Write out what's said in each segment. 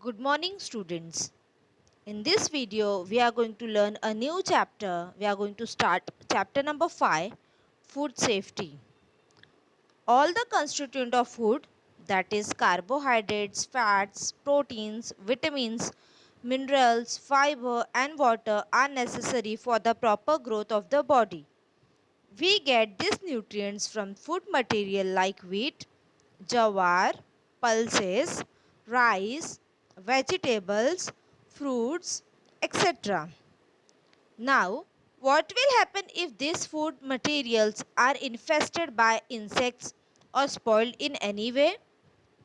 Good morning, students. In this video, we are going to learn a new chapter. We are going to start chapter number 5, Food Safety. All the constituent of food, that is carbohydrates, fats, proteins, vitamins, minerals, fiber and water are necessary for the proper growth of the body. We get these nutrients from food material like wheat, jawar, pulses, rice, vegetables, fruits, etc. Now, what will happen if these food materials are infested by insects or spoiled in any way?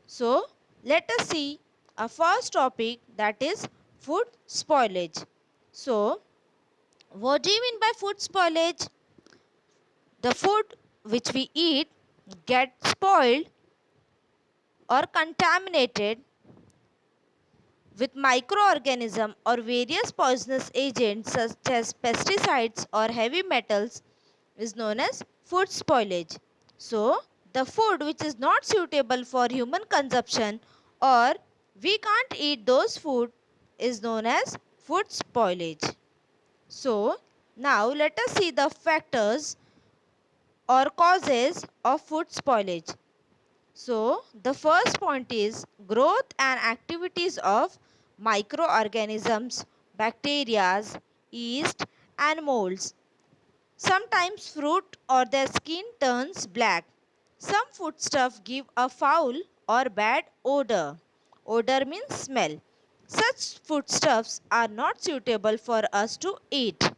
So, let us see a first topic, that is food spoilage. So, what do you mean by food spoilage? The food which we eat gets spoiled or contaminated with microorganisms or various poisonous agents such as pesticides or heavy metals is known as food spoilage. So, the food which is not suitable for human consumption or we can't eat those food is known as food spoilage. So, now let us see the factors or causes of food spoilage. So, the first point is growth and activities of microorganisms, bacteria, yeast and molds. Sometimes fruit or their skin turns black. Some foodstuff give a foul or bad odor. Odor means smell. Such foodstuffs are not suitable for us to eat.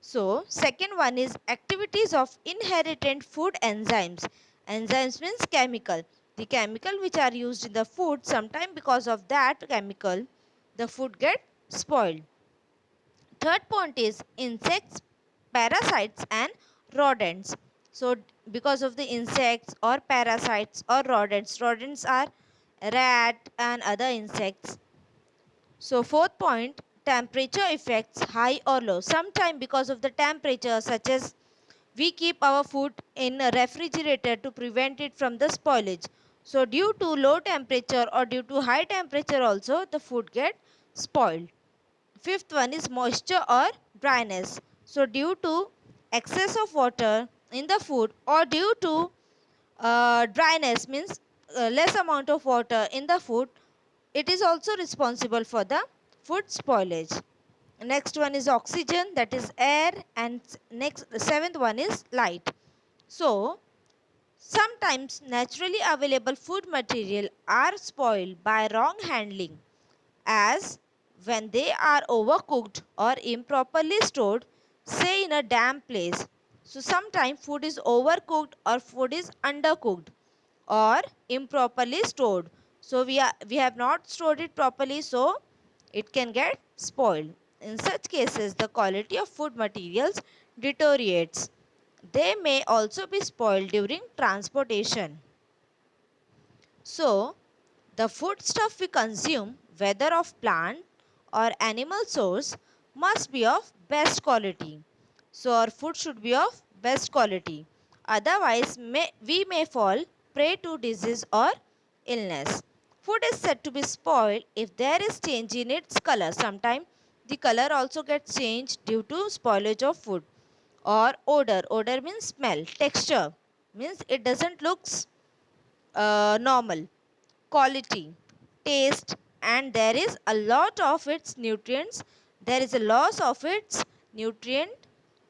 So, second one is activities of inherited food enzymes. Enzymes means chemical. The chemical which are used in the food, sometime because of that chemical, the food get spoiled. Third point is insects, parasites and rodents. So, because of the insects or parasites or rodents are rat and other insects. So fourth point, temperature effects high or low. Sometime because of the temperature, such as we keep our food in a refrigerator to prevent it from the spoilage. So due to low temperature or due to high temperature also the food get spoiled. Fifth one is moisture or dryness. So due to excess of water in the food or due to dryness means less amount of water in the food, it is also responsible for the food spoilage. Next one is oxygen, that is air, and next seventh one is light. So sometimes naturally available food material are spoiled by wrong handling, as when they are overcooked or improperly stored, say in a damp place. So sometimes food is overcooked or food is undercooked or improperly stored. So we have not stored it properly, so it can get spoiled. In such cases, the quality of food materials deteriorates. They may also be spoiled during transportation. So, the foodstuff we consume, whether of plant or animal source, must be of best quality. So, our food should be of best quality. Otherwise, we may fall prey to disease or illness. Food is said to be spoiled if there is change in its color. Sometimes the color also gets changed due to spoilage of food. Or odor. Odor means smell. Texture means it doesn't look normal. Quality, taste, and there is a lot of its nutrients. There is a loss of its nutrient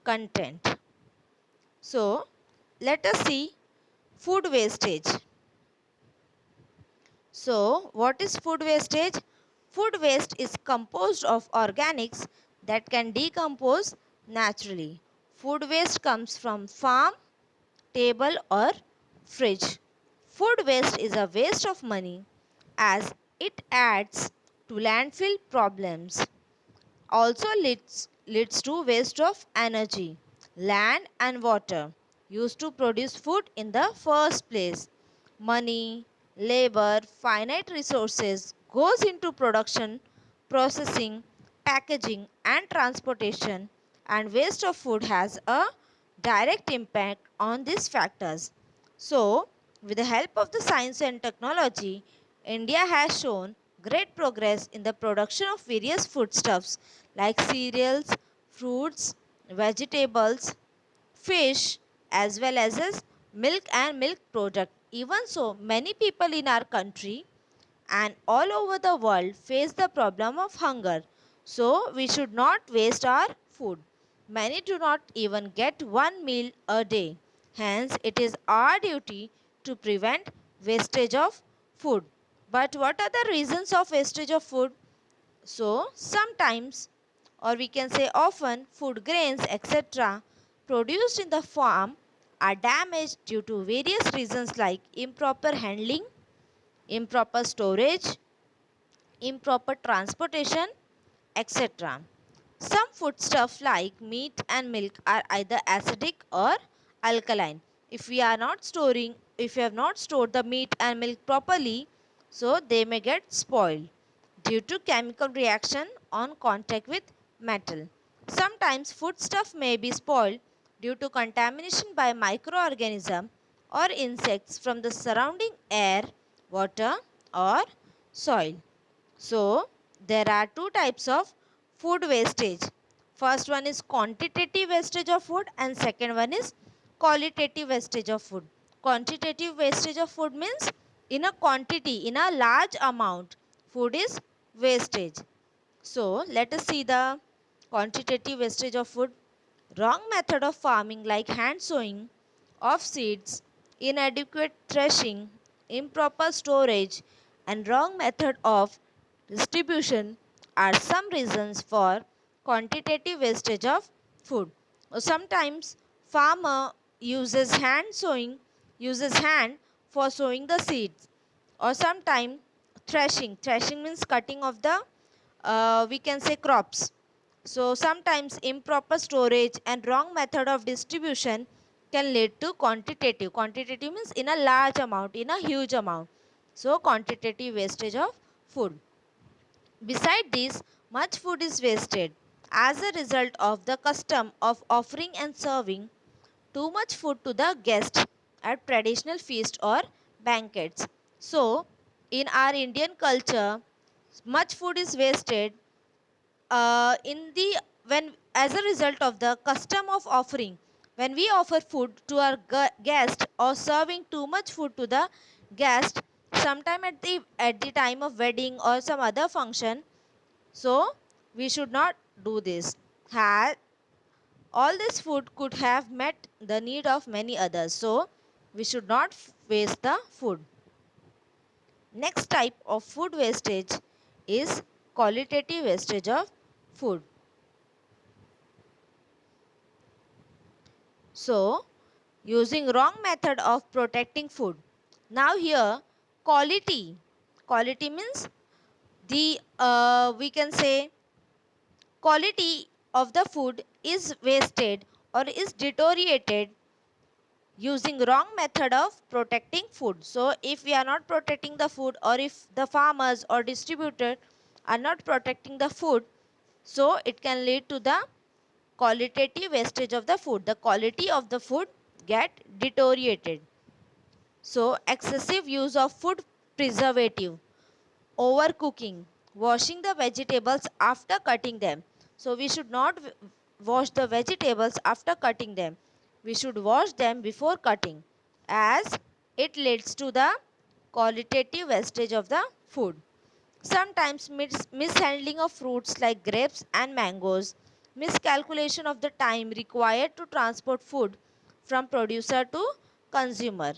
content. So, let us see food wastage. So, what is food wastage? Food waste is composed of organics that can decompose naturally. Food waste comes from farm, table, or fridge. Food waste is a waste of money as it adds to landfill problems. Also leads to waste of energy, land and water used to produce food in the first place. Money, labor, finite resources goes into production, processing, packaging and transportation, and waste of food has a direct impact on these factors. So, with the help of the science and technology, India has shown great progress in the production of various foodstuffs like cereals, fruits, vegetables, fish, as well as milk and milk product. Even so, many people in our country and all over the world face the problem of hunger. So, we should not waste our food. Many do not even get one meal a day. Hence, it is our duty to prevent wastage of food. But what are the reasons of wastage of food? So, sometimes, or we can say often, food grains, etc., produced in the farm are damaged due to various reasons like improper handling, improper storage, improper transportation, etc. Some foodstuffs like meat and milk are either acidic or alkaline. If we have not stored the meat and milk properly, so they may get spoiled due to chemical reaction on contact with metal. Sometimes foodstuff may be spoiled due to contamination by microorganisms or insects from the surrounding air, water or soil. So, there are two types of food wastage. First one is quantitative wastage of food and second one is qualitative wastage of food. Quantitative wastage of food means in a quantity, in a large amount, food is wastage. So, let us see the quantitative wastage of food. Wrong method of farming like hand sowing of seeds, inadequate threshing, improper storage, and wrong method of distribution are some reasons for quantitative wastage of food. Sometimes farmer uses hand for sowing the seeds, or sometimes threshing. Threshing means cutting of the we can say crops. So sometimes improper storage and wrong method of distribution can lead to quantitative. Quantitative means in a large amount, in a huge amount. So quantitative wastage of food. Beside this, much food is wasted as a result of the custom of offering and serving too much food to the guest at traditional feast or banquets. So, in our Indian culture, much food is wasted in the when as a result of the custom of offering. When we offer food to our guest or serving too much food to the guest, sometime at the time of wedding or some other function, so we should not do this. All this food could have met the need of many others. So we should not waste the food. Next type of food wastage is qualitative wastage of food. So using wrong method of protecting food. Now here quality means the we can say quality of the food is wasted or is deteriorated using wrong method of protecting food. So if we are not protecting the food, or if the farmers or distributor are not protecting the food, so it can lead to the qualitative wastage of the food. The quality of the food get deteriorated. So excessive use of food preservative, overcooking, washing the vegetables after cutting them. So we should not wash the vegetables after cutting them. We should wash them before cutting, as it leads to the qualitative wastage of the food. Sometimes mishandling of fruits like grapes and mangoes, miscalculation of the time required to transport food from producer to consumer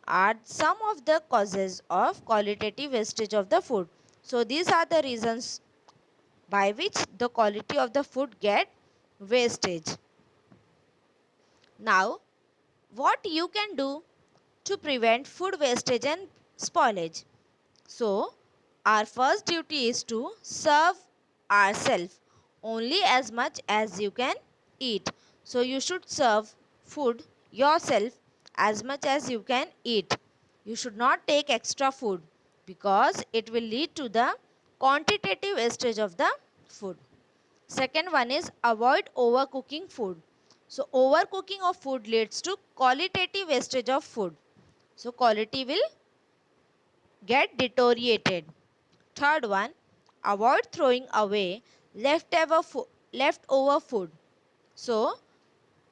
are some of the causes of qualitative wastage of the food. So these are the reasons by which the quality of the food get wastage. Now, what you can do to prevent food wastage and spoilage? So, our first duty is to serve ourselves only as much as you can eat. So, you should serve food yourself as much as you can eat. You should not take extra food, because it will lead to the quantitative wastage of the food. Second one is avoid overcooking food. So, overcooking of food leads to qualitative wastage of food. So, quality will get deteriorated. Third one, avoid throwing away leftover food. So,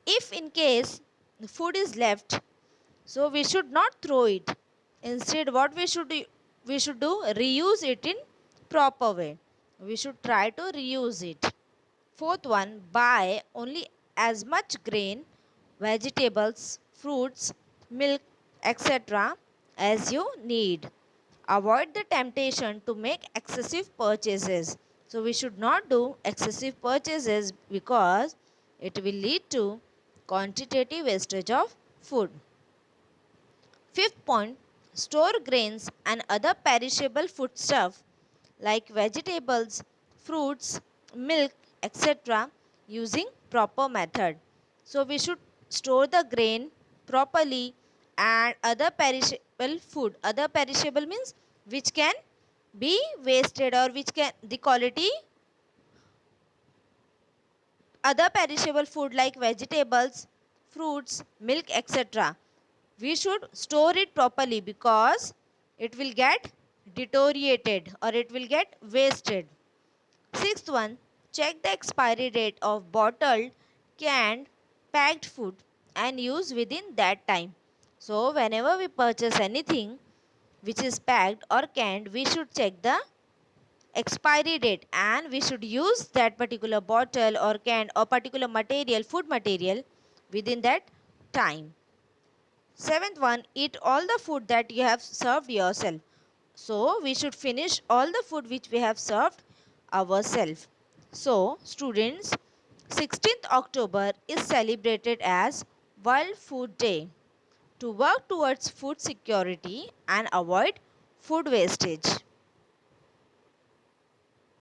if in case the food is left, so we should not throw it. Instead, what we should do, reuse it in proper way. We should try to reuse it. Fourth one, buy only as much grain, vegetables, fruits, milk, etc. as you need. Avoid the temptation to make excessive purchases. So we should not do excessive purchases because it will lead to quantitative wastage of food. Fifth point, store grains and other perishable foodstuff like vegetables, fruits, milk, etc. using proper method. So we should store the grain properly and other perishable food. Other perishable means which can be wasted or which can the quality other perishable food like vegetables, fruits, milk, etc. We should store it properly because it will get deteriorated or it will get wasted. Sixth one, check the expiry date of bottled, canned, packed food and use within that time. So whenever we purchase anything which is packed or canned, we should check the expiry date and we should use that particular bottle or can or particular material, food material within that time. Seventh one, eat all the food that you have served yourself. So we should finish all the food which we have served ourselves. So students, 16th October is celebrated as World Food Day to work towards food security and avoid food wastage.